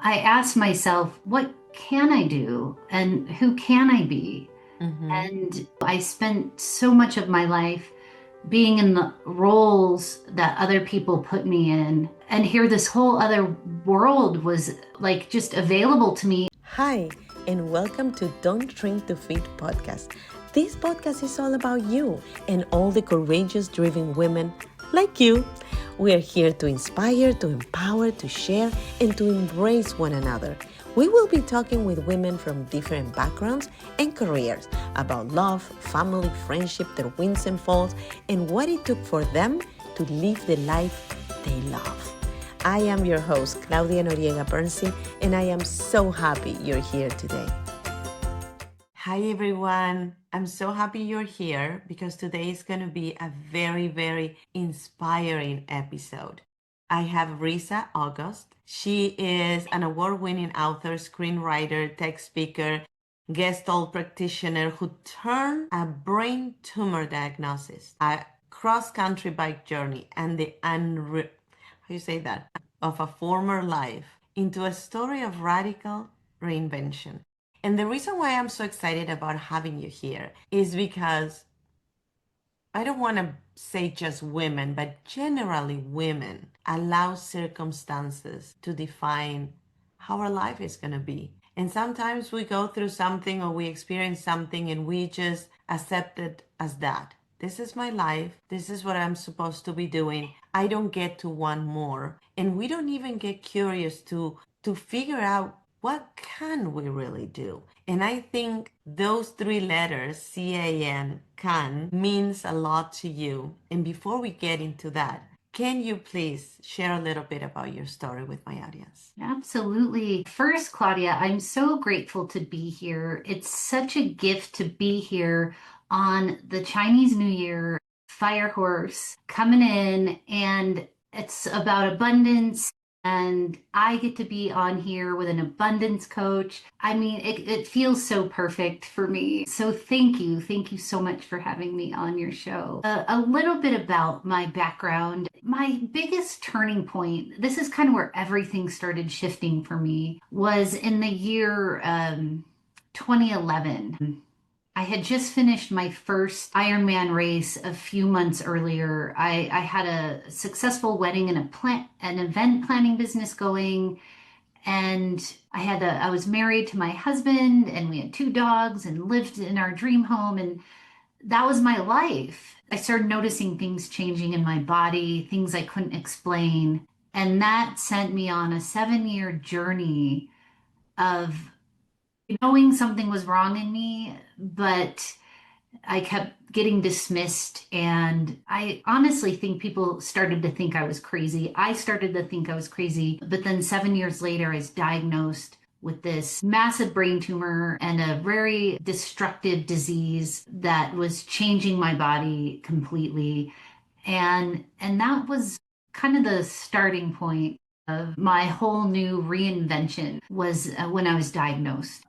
I asked myself, what can I do and who can I be? Mm-hmm. And I spent so much of my life being in the roles that other people put me in. And here, this whole other world was like just available to me. Hi, and welcome to Don't Drink to Feed podcast. This podcast is all about you and all the courageous, driven women like you. We are here to inspire, to empower, to share, and to embrace one another. We will be talking with women from different backgrounds and careers about love, family, friendship, their wins and falls, and what it took for them to live the life they love. I am your host, Claudia Noriega-Bernstein, and I am so happy you're here today. Hi, everyone. I'm so happy you're here because today is going to be a very, very inspiring episode. I have Risa August. She is an award-winning author, screenwriter, tech speaker, gestalt practitioner who turned a brain tumor diagnosis, a cross-country bike journey, and the how you say that, of a former life into a story of radical reinvention. And the reason why I'm so excited about having you here is because I don't want to say just women, but generally women allow circumstances to define how our life is going to be. And sometimes we go through something or we experience something and we just accept it as that. This is my life. This is what I'm supposed to be doing. I don't get to want more. And we don't even get curious to figure out what can we really do. And I think those three letters, can, means a lot to you. And before we get into that, can you please share a little bit about your story with my audience? Absolutely. First, Claudia, I'm so grateful to be here. It's such a gift to be here on the Chinese New Year fire horse coming in, and it's about abundance. And I get to be on here with an abundance coach. I mean, it feels so perfect for me. So thank you. Thank you so much for having me on your show. A little bit about my background. My biggest turning point, this is kind of where everything started shifting for me, was in the year 2011. I had just finished my first Ironman race a few months earlier. I had a successful wedding and an event planning business going, and I was married to my husband, and we had two dogs and lived in our dream home, and that was my life. I started noticing things changing in my body, things I couldn't explain, and that sent me on a 7-year journey of knowing something was wrong in me, but I kept getting dismissed, and I honestly think people started to think I was crazy. I started to think I was crazy, but then 7 years later, I was diagnosed with this massive brain tumor and a very destructive disease that was changing my body completely. And that was kind of the starting point of my whole new reinvention was when I was diagnosed.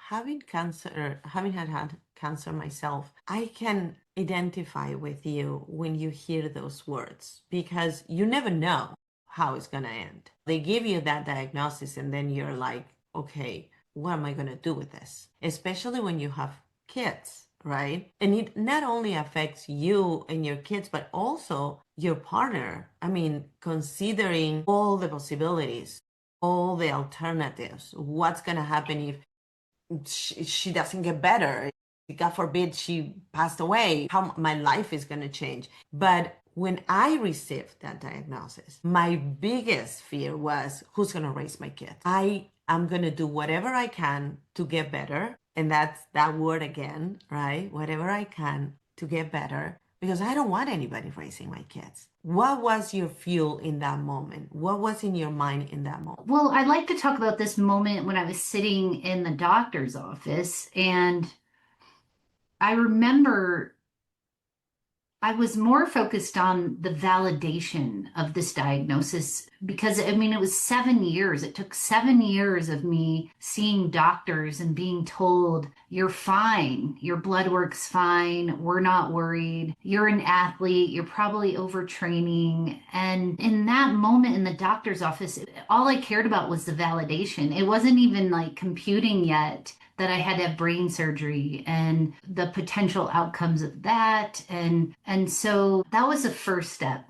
Having cancer, having had cancer myself, I can identify with you when you hear those words because you never know how it's going to end. They give you that diagnosis and then you're like, okay, what am I going to do with this? Especially when you have kids, right? And it not only affects you and your kids, but also your partner. I mean, considering all the possibilities, all the alternatives, what's going to happen if she doesn't get better. God forbid she passed away, how my life is going to change. But when I received that diagnosis, my biggest fear was who's going to raise my kids? I am going to do whatever I can to get better. And that's that word again, right? Whatever I can to get better because I don't want anybody raising my kids. What was your fuel in that moment? What was in your mind in that moment? Well, I'd like to talk about this moment when I was sitting in the doctor's office, and I remember I was more focused on the validation of this diagnosis because, I mean, it was 7 years. It took 7 years of me seeing doctors and being told, you're fine. Your blood work's fine. We're not worried. You're an athlete. You're probably overtraining. And in that moment in the doctor's office, all I cared about was the validation. It wasn't even like computing yet that I had to have brain surgery and the potential outcomes of that. And so that was the first step.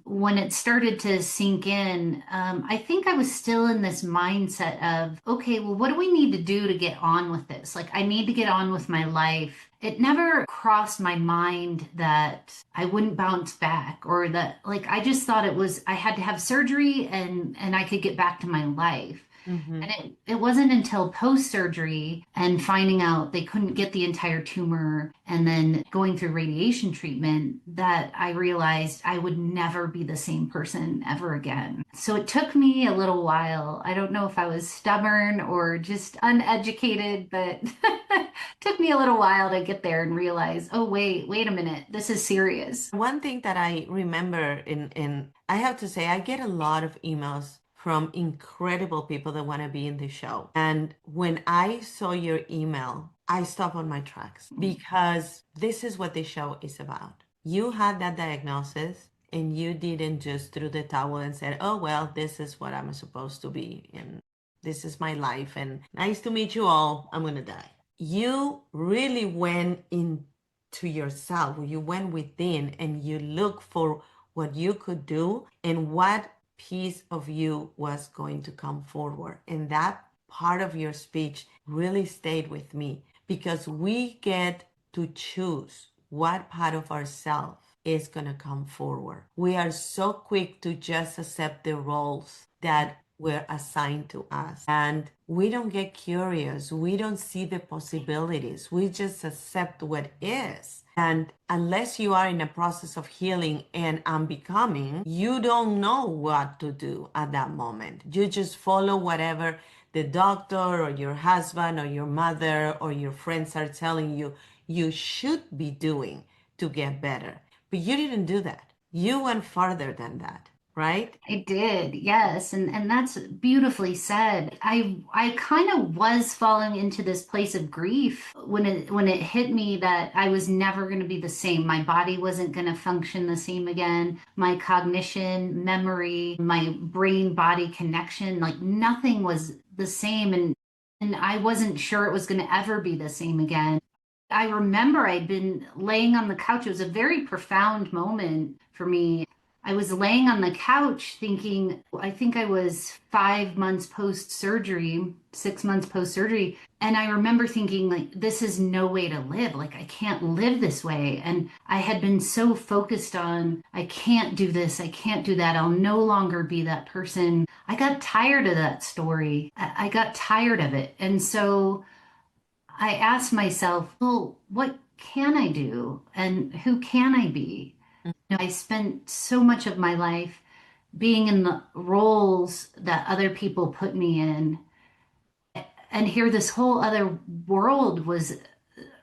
When it started to sink in, I think I was still in this mindset of, okay, well, what do we need to do to get on with this? Like, I need to get on with my life. It never crossed my mind that I wouldn't bounce back or that, like, I just thought it was, I had to have surgery and I could get back to my life. Mm-hmm. And it wasn't until post surgery and finding out they couldn't get the entire tumor and then going through radiation treatment that I realized I would never be the same person ever again. So it took me a little while. I don't know if I was stubborn or just uneducated, but it took me a little while to get there and realize, oh, wait a minute, this is serious. One thing that I remember in I have to say I get a lot of emails from incredible people that want to be in the show. And when I saw your email, I stopped on my tracks because this is what the show is about. You had that diagnosis and you didn't just throw the towel and said, oh, well, this is what I'm supposed to be. And this is my life. And nice to meet you all. I'm going to die. You really went into yourself. You went within and you looked for what you could do and what piece of you was going to come forward. And that part of your speech really stayed with me because we get to choose what part of ourselves is going to come forward. We are so quick to just accept the roles that were assigned to us. And we don't get curious. We don't see the possibilities. We just accept what is. And unless you are in a process of healing and unbecoming, you don't know what to do at that moment. You just follow whatever the doctor or your husband or your mother or your friends are telling you you should be doing to get better. But you didn't do that. You went farther than that, right? I did, yes, and that's beautifully said. I kind of was falling into this place of grief when it hit me that I was never going to be the same. My body wasn't going to function the same again. My cognition, memory, my brain body connection, like nothing was the same and I wasn't sure it was going to ever be the same again. I remember I'd been laying on the couch. It was a very profound moment for me. I was laying on the couch thinking, I think I was 5 months post surgery, 6 months post surgery. And I remember thinking, like, this is no way to live. Like, I can't live this way. And I had been so focused on, I can't do this, I can't do that. I'll no longer be that person. I got tired of that story. I got tired of it. And so I asked myself, well, what can I do? And who can I be? I spent so much of my life being in the roles that other people put me in. And here, this whole other world was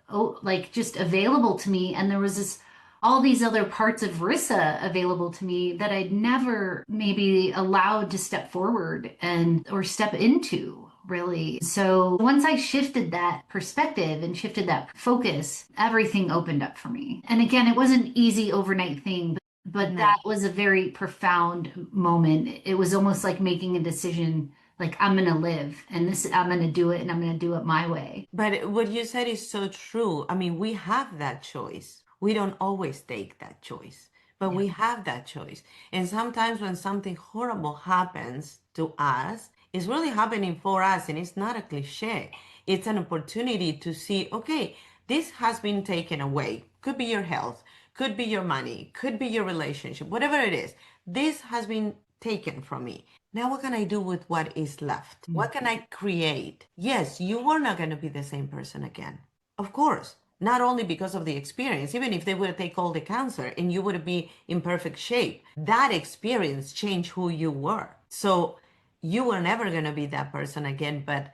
like just available to me. And there was all these other parts of Rissa available to me that I'd never maybe allowed to step forward and or step into really. So once I shifted that perspective and shifted that focus, everything opened up for me. And again, it wasn't an easy overnight thing, but No. that was a very profound moment. It was almost like making a decision like I'm gonna live and this I'm gonna do it and I'm gonna do it my way. But what you said is so true. I mean, we have that choice. We don't always take that choice, but Yeah. we have that choice. And sometimes when something horrible happens to us, it's really happening for us, and it's not a cliche. It's an opportunity to see, okay, this has been taken away. Could be your health, could be your money, could be your relationship, whatever it is. This has been taken from me. Now, what can I do with what is left? What can I create? Yes, you are not going to be the same person again. Of course, not only because of the experience, even if they would take all the cancer and you would be in perfect shape, that experience changed who you were. So you were never going to be that person again, but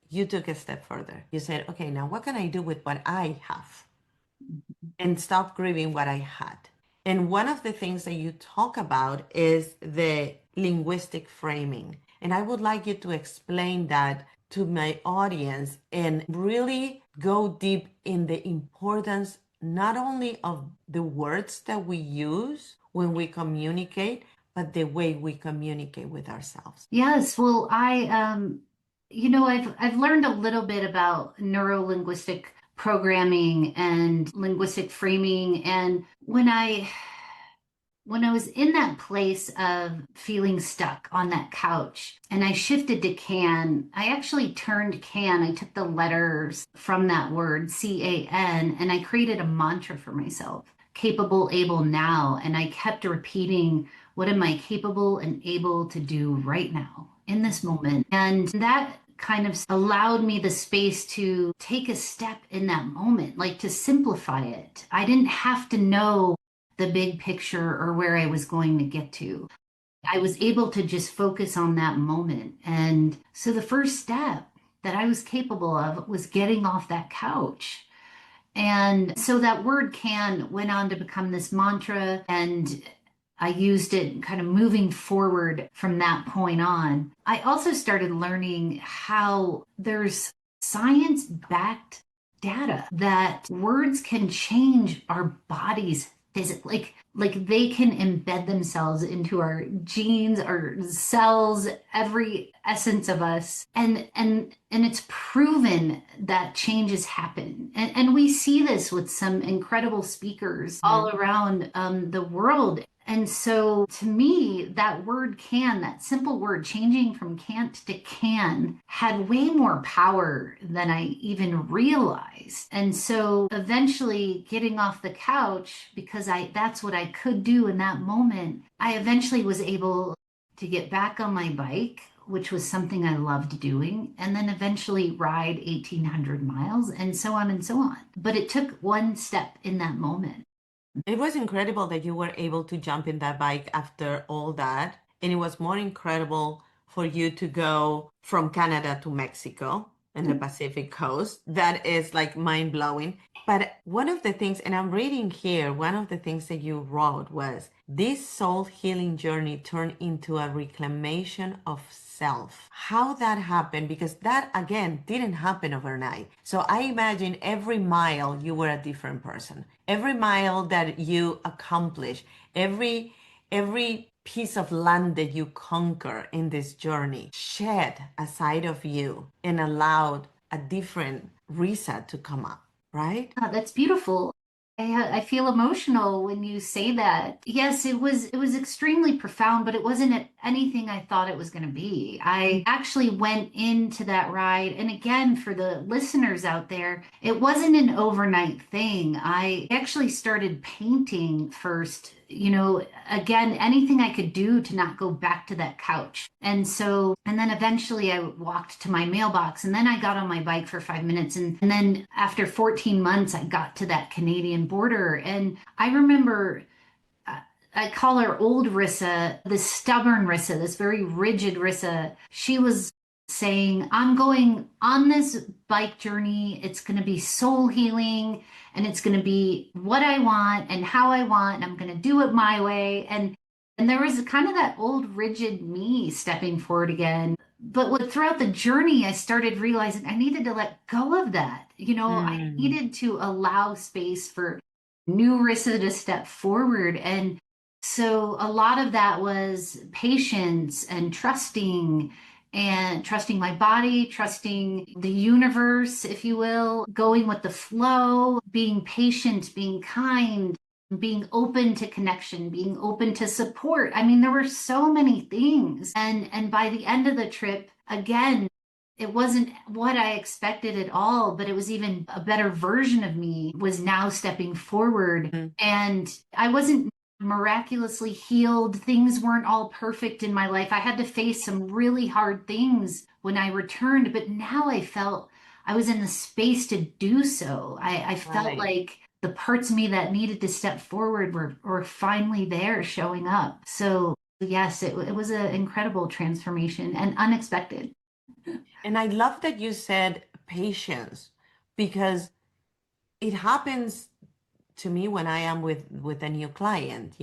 you took a step further. You said, okay, now what can I do with what I have? and stop grieving what I had. And one of the things that you talk about is the linguistic framing. And I would like you to explain that to my audience and really go deep in the importance not only of the words that we use when we communicate, but the way we communicate with ourselves. Yes, well, I've learned a little bit about neuro-linguistic programming and linguistic framing, and when I was in that place of feeling stuck on that couch and I shifted to can, I actually turned can. I took the letters from that word, CAN, and I created a mantra for myself, capable, able now. And I kept repeating, what am I capable and able to do right now in this moment? And that kind of allowed me the space to take a step in that moment, like to simplify it. I didn't have to know the big picture or where I was going to get to. I was able to just focus on that moment. And so the first step that I was capable of was getting off that couch. And so that word can went on to become this mantra, and I used it kind of moving forward from that point on. I also started learning how there's science backed data that words can change our bodies physically. Like they can embed themselves into our genes, our cells, every essence of us. And it's proven that changes happen. And we see this with some incredible speakers all around the world. And so to me, that word can, that simple word changing from can't to can, had way more power than I even realized. And so eventually getting off the couch, because that's what I could do in that moment, I eventually was able to get back on my bike, which was something I loved doing, and then eventually ride 1,800 miles and so on and so on. But it took one step in that moment. It was incredible that you were able to jump in that bike after all that. And it was more incredible for you to go from Canada to Mexico and the Pacific coast. That is like mind blowing. But one of the things, and I'm reading here, one of the things that you wrote was this soul healing journey turned into a reclamation of self. How that happened, because that again didn't happen overnight. So I imagine every mile you were a different person. Every mile that you accomplish, every piece of land that you conquer in this journey shed a side of you and allowed a different Risa to come up, right? Oh, that's beautiful. I feel emotional when you say that. Yes, it was extremely profound, but it wasn't anything I thought it was going to be. I actually went into that ride, and again, for the listeners out there, it wasn't an overnight thing. I actually started painting first, again, anything I could do to not go back to that couch. And then eventually I walked to my mailbox, and then I got on my bike for 5 minutes. And then after 14 months, I got to that Canadian border. And I remember I call her old Rissa, this stubborn Rissa, this very rigid Rissa. She was saying, I'm going on this bike journey. It's going to be soul healing, and it's going to be what I want and how I want. And I'm going to do it my way. And there was kind of that old rigid me stepping forward again. But throughout the journey, I started realizing I needed to let go of that. I needed to allow space for new Rissa to step forward. And so a lot of that was patience and trusting my body, trusting the universe, if you will, going with the flow, being patient, being kind, being open to connection, being open to support. I mean, there were so many things. And by the end of the trip, again, it wasn't what I expected at all, but it was even a better version of me was now stepping forward. And I wasn't miraculously healed. Things weren't all perfect in my life. I had to face some really hard things when I returned, but now I felt I was in the space to do so. I felt Right. like the parts of me that needed to step forward were finally there showing up. So yes, it was an incredible transformation and unexpected. And I love that you said patience because it happens to me when I am with a new client,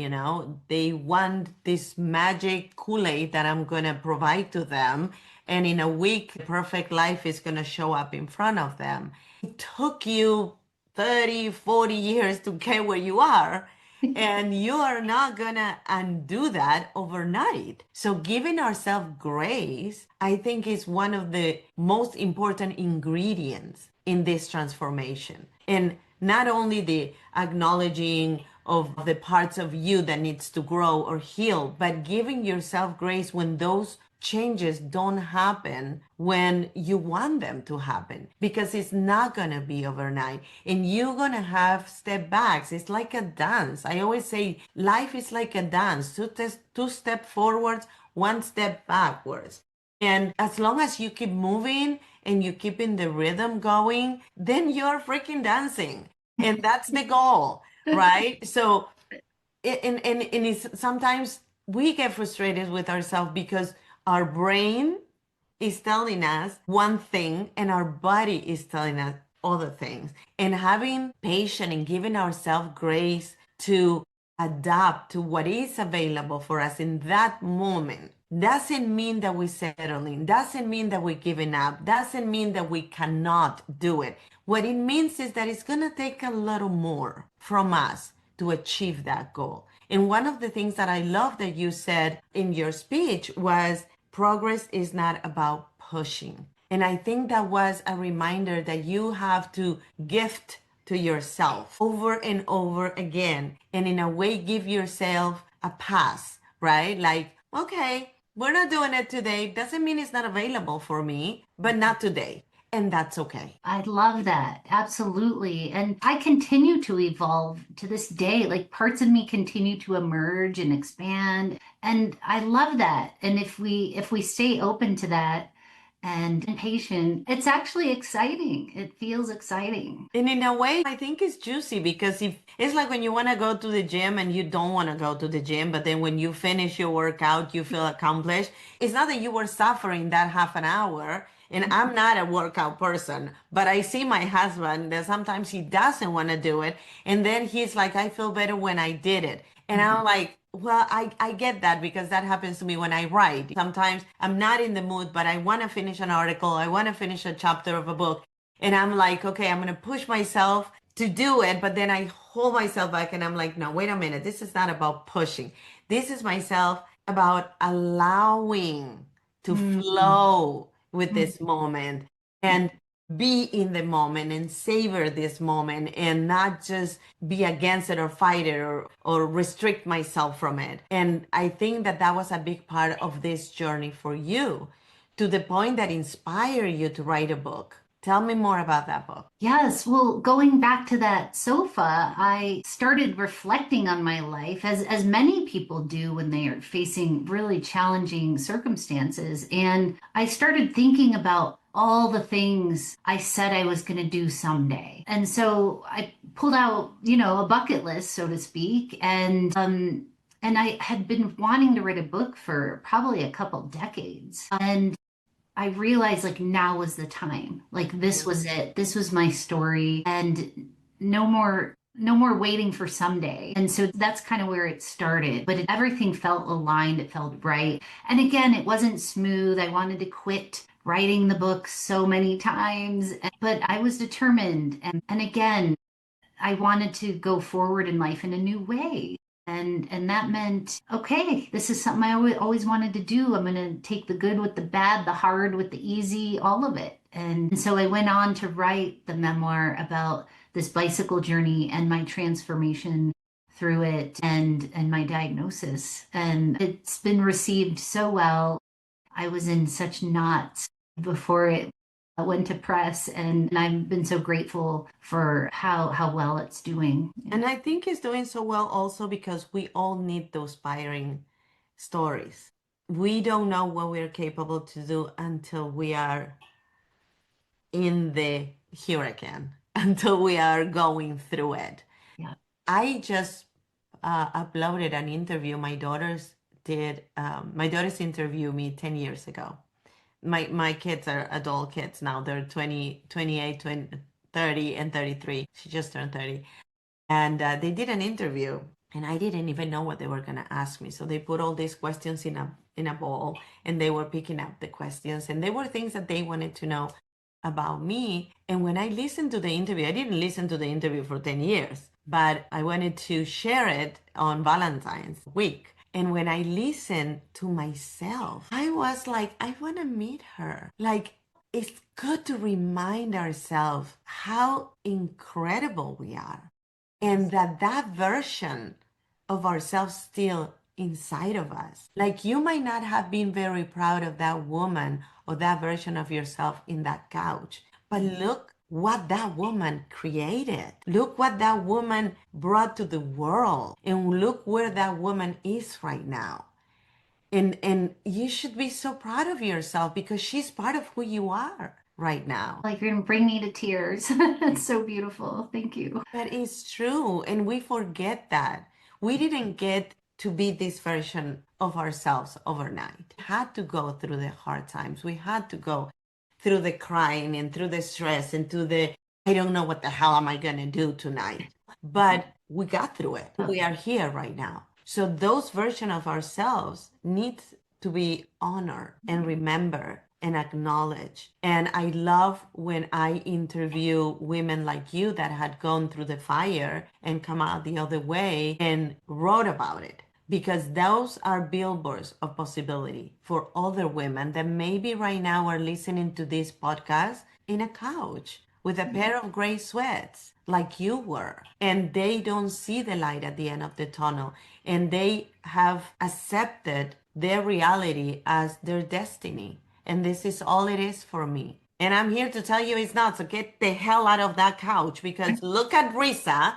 they want this magic Kool-Aid that I'm going to provide to them, and in a week the perfect life is going to show up in front of them. It took you 30, 40 years to get where you are, and you are not gonna undo that overnight. So giving ourselves grace, I think, is one of the most important ingredients in this transformation. And not only the acknowledging of the parts of you that needs to grow or heal, but giving yourself grace when those changes don't happen when you want them to happen, because it's not going to be overnight and you're going to have step backs. It's like a dance. I always say life is like a dance, two step forwards, one step backwards. And as long as you keep moving and you keeping the rhythm going, then you're freaking dancing. And that's the goal, right? So, and it's sometimes we get frustrated with ourselves because our brain is telling us one thing and our body is telling us other things. And having patience and giving ourselves grace to adapt to what is available for us in that moment doesn't mean that we're settling, doesn't mean that we're giving up, doesn't mean that we cannot do it. What it means is that it's going to take a little more from us to achieve that goal. And one of the things that I love that you said in your speech was progress is not about pushing. And I think that was a reminder that you have to gift to yourself over and over again. And in a way, give yourself a pass, right? Like, okay, we're not doing it today. Doesn't mean it's not available for me, but not today. And that's okay. I love that. Absolutely. And I continue to evolve to this day. Like parts of me continue to emerge and expand. And I love that. And if we stay open to that and patient, it's actually exciting. It feels exciting. And in a way, I think it's juicy because if it's like when you want to go to the gym and you don't want to go to the gym, but then when you finish your workout, you feel accomplished. It's not that you were suffering that half an hour. And I'm not a workout person, but I see my husband that sometimes he doesn't want to do it. And then he's like, I feel better when I did it. And I'm like, well, I get that because that happens to me when I write. Sometimes I'm not in the mood, but I want to finish an article. I want to finish a chapter of a book. And I'm like, okay, I'm going to push myself to do it. But then I hold myself back and I'm like, no, wait a minute. This is not about pushing. This is myself about allowing to flow with this moment and be in the moment and savor this moment and not just be against it or fight it or restrict myself from it. And I think that that was a big part of this journey for you, to the point that inspired you to write a book. Tell me more about that book. Yes, well, going back to that sofa, I started reflecting on my life as many people do when they are facing really challenging circumstances. And I started thinking about all the things I said I was going to do someday. And so I pulled out, a bucket list, so to speak, and I had been wanting to write a book for probably a couple decades. And I realized like now was the time. Like this was it. This was my story and no more waiting for someday. And so that's kind of where it started. But everything felt aligned, it felt right. And again, it wasn't smooth. I wanted to quit writing the book so many times, but I was determined. And again, I wanted to go forward in life in a new way. And that meant, okay, this is something I always wanted to do. I'm going to take the good with the bad, the hard with the easy, all of it. And so I went on to write the memoir about this bicycle journey and my transformation through it and my diagnosis. And it's been received so well. I was in such knots before it went to press, and I've been so grateful for how well it's doing. And I think it's doing so well also because we all need those inspiring stories. We don't know what we're capable to do until we are in the hurricane, until we are going through it. Yeah. I just uploaded an interview my daughters did. My daughters interviewed me 10 years ago. My kids are adult kids now. They're 20, 28, 20, 30, and 33. She just turned 30. And they did an interview, and I didn't even know what they were going to ask me. So they put all these questions in a bowl, and they were picking up the questions, and they were things that they wanted to know about me. And when I listened to the interview, I didn't listen to the interview for 10 years, but I wanted to share it on Valentine's week. And when I listened to myself, I was like, I want to meet her. Like, it's good to remind ourselves how incredible we are, and that version of ourselves still inside of us. Like, you might not have been very proud of that woman or that version of yourself in that couch, but look what that woman created. Look what that woman brought to the world, and look where that woman is right now. And you should be so proud of yourself because she's part of who you are right now. Like, you're gonna bring me to tears. That's so beautiful. Thank you. But it's true, and we forget that. We didn't get to be this version of ourselves overnight. We had to go through the hard times. We had to go through the crying and through the stress and through the, I don't know what the hell am I going to do tonight. But we got through it. We are here right now. So those versions of ourselves need to be honored and remembered and acknowledged. And I love when I interview women like you that had gone through the fire and come out the other way and wrote about it, because those are billboards of possibility for other women that maybe right now are listening to this podcast in a couch with a pair of gray sweats like you were, and they don't see the light at the end of the tunnel, and they have accepted their reality as their destiny. And this is all it is for me. And I'm here to tell you it's not. So get the hell out of that couch, because look at Risa,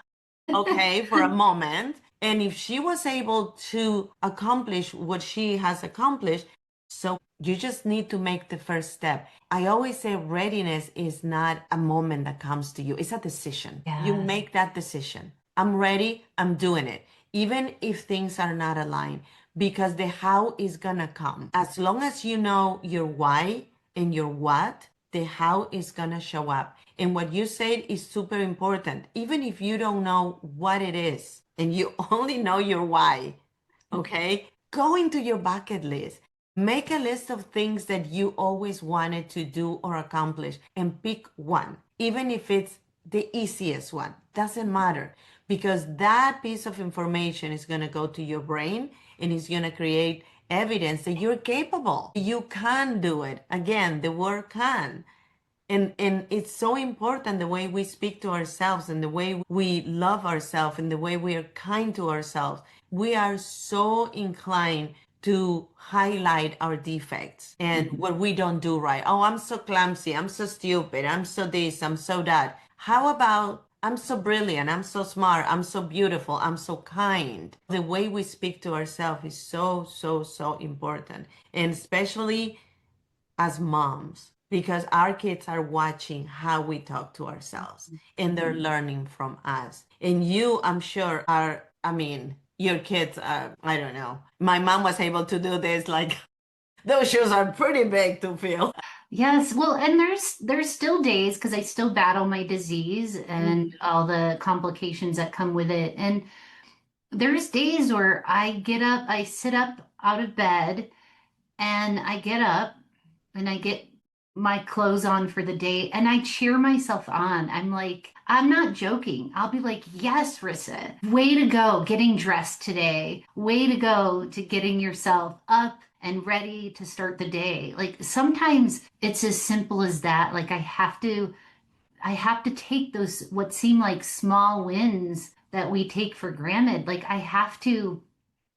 okay, for a moment. And if she was able to accomplish what she has accomplished, so you just need to make the first step. I always say readiness is not a moment that comes to you. It's a decision. Yes. You make that decision. I'm ready. I'm doing it. Even if things are not aligned, because the how is gonna come. As long as you know your why and your what, the how is gonna show up. And what you said is super important. Even if you don't know what it is and you only know your why, okay? Go into your bucket list. Make a list of things that you always wanted to do or accomplish, and pick one, even if it's the easiest one. Doesn't matter, because that piece of information is going to go to your brain and it's going to create evidence that you're capable. You can do it. Again, the word can. And it's so important the way we speak to ourselves and the way we love ourselves and the way we are kind to ourselves. We are so inclined to highlight our defects and what we don't do right. Oh, I'm so clumsy. I'm so stupid. I'm so this. I'm so that. How about I'm so brilliant. I'm so smart. I'm so beautiful. I'm so kind. The way we speak to ourselves is so, so, so important. And especially as moms, because our kids are watching how we talk to ourselves and they're learning from us. And you, I'm sure, are, I mean, your kids are, I don't know. My mom was able to do this, like, those shoes are pretty big to fill. Yes, well, and there's still days because I still battle my disease and all the complications that come with it. And there's days where I get up, I sit up out of bed, and I get up and I get my clothes on for the day and I cheer myself on. I'm like, I'm not joking. I'll be like, yes, Rissa, way to go getting dressed today. Way to go to getting yourself up and ready to start the day. Like, sometimes it's as simple as that. Like, I have to take those what seem like small wins that we take for granted. Like, I have to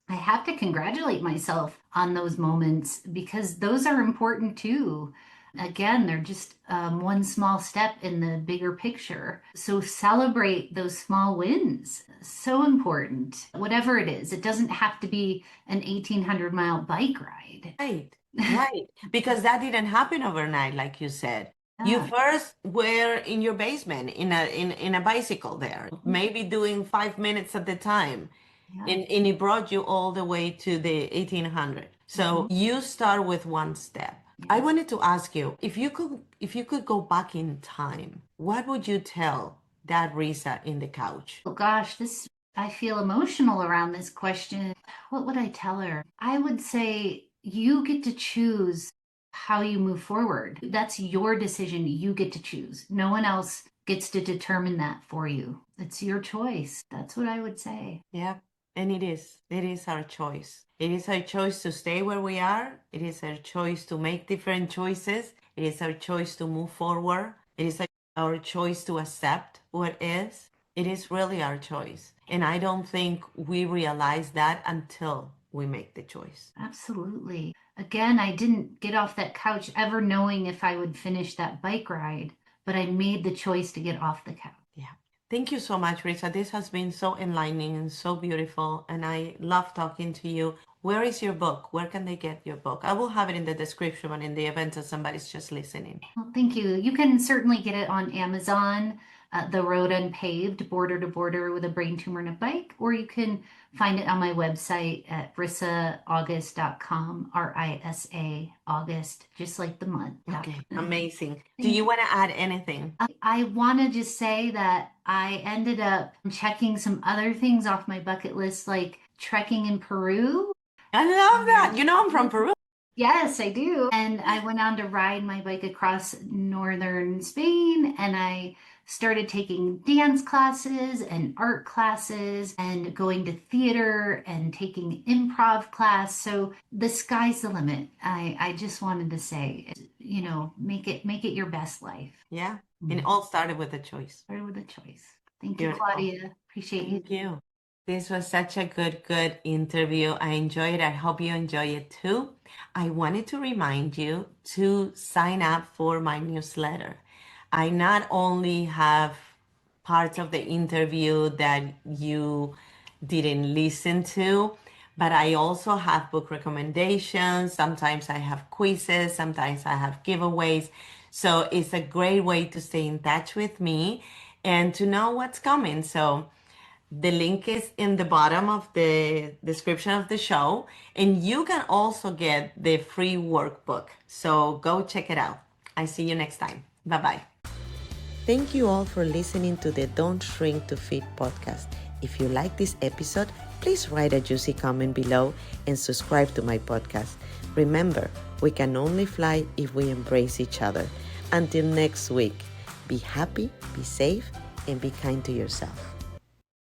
congratulate myself on those moments because those are important too. Again, they're just one small step in the bigger picture. So celebrate those small wins. So important. Whatever it is, it doesn't have to be an 1,800-mile bike ride. Right, right. Because that didn't happen overnight, like you said. You first were in your basement in a bicycle there, maybe doing 5 minutes at the time. Yeah. And it brought you all the way to the 1800. So you start with one step. I wanted to ask you, if you could go back in time, what would you tell that Risa in the couch? Oh gosh, I feel emotional around this question. What would I tell her? I would say you get to choose how you move forward. That's your decision. You get to choose. No one else gets to determine that for you. It's your choice. That's what I would say. Yeah, and it is. It is our choice. It is our choice to stay where we are. It is our choice to make different choices. It is our choice to move forward. It is our choice to accept what is. It is really our choice. And I don't think we realize that until we make the choice. Absolutely. Again, I didn't get off that couch ever knowing if I would finish that bike ride, but I made the choice to get off the couch. Yeah. Thank you so much, Risa. This has been so enlightening and so beautiful. And I love talking to you. Where is your book? Where can they get your book? I will have it in the description and in the event that somebody's just listening. Well, thank you. You can certainly get it on Amazon, The Road Unpaved, Border to Border with a Brain Tumor and a Bike, or you can find it on my website at risaaugust.com, RISA August, just like the month. Okay, amazing. Do you want to add anything? I want to just say that I ended up checking some other things off my bucket list, like trekking in Peru. I love that. You know, I'm from Peru. Yes, I do. And I went on to ride my bike across northern Spain, and I started taking dance classes and art classes and going to theater and taking improv class. So the sky's the limit. I just wanted to say, make it your best life. Yeah. And it all started with a choice. Started with a choice. Thank you, Beautiful. Claudia. Appreciate you. Thank you. This was such a good interview. I enjoyed it. I hope you enjoy it too. I wanted to remind you to sign up for my newsletter. I not only have parts of the interview that you didn't listen to, but I also have book recommendations. Sometimes I have quizzes, sometimes I have giveaways. So it's a great way to stay in touch with me and to know what's coming. So the link is in the bottom of the description of the show, and you can also get the free workbook. So go check it out. I see you next time. Bye-bye. Thank you all for listening to the Don't Shrink to Fit podcast. If you like this episode, please write a juicy comment below and subscribe to my podcast. Remember, we can only fly if we embrace each other. Until next week, be happy, be safe, and be kind to yourself.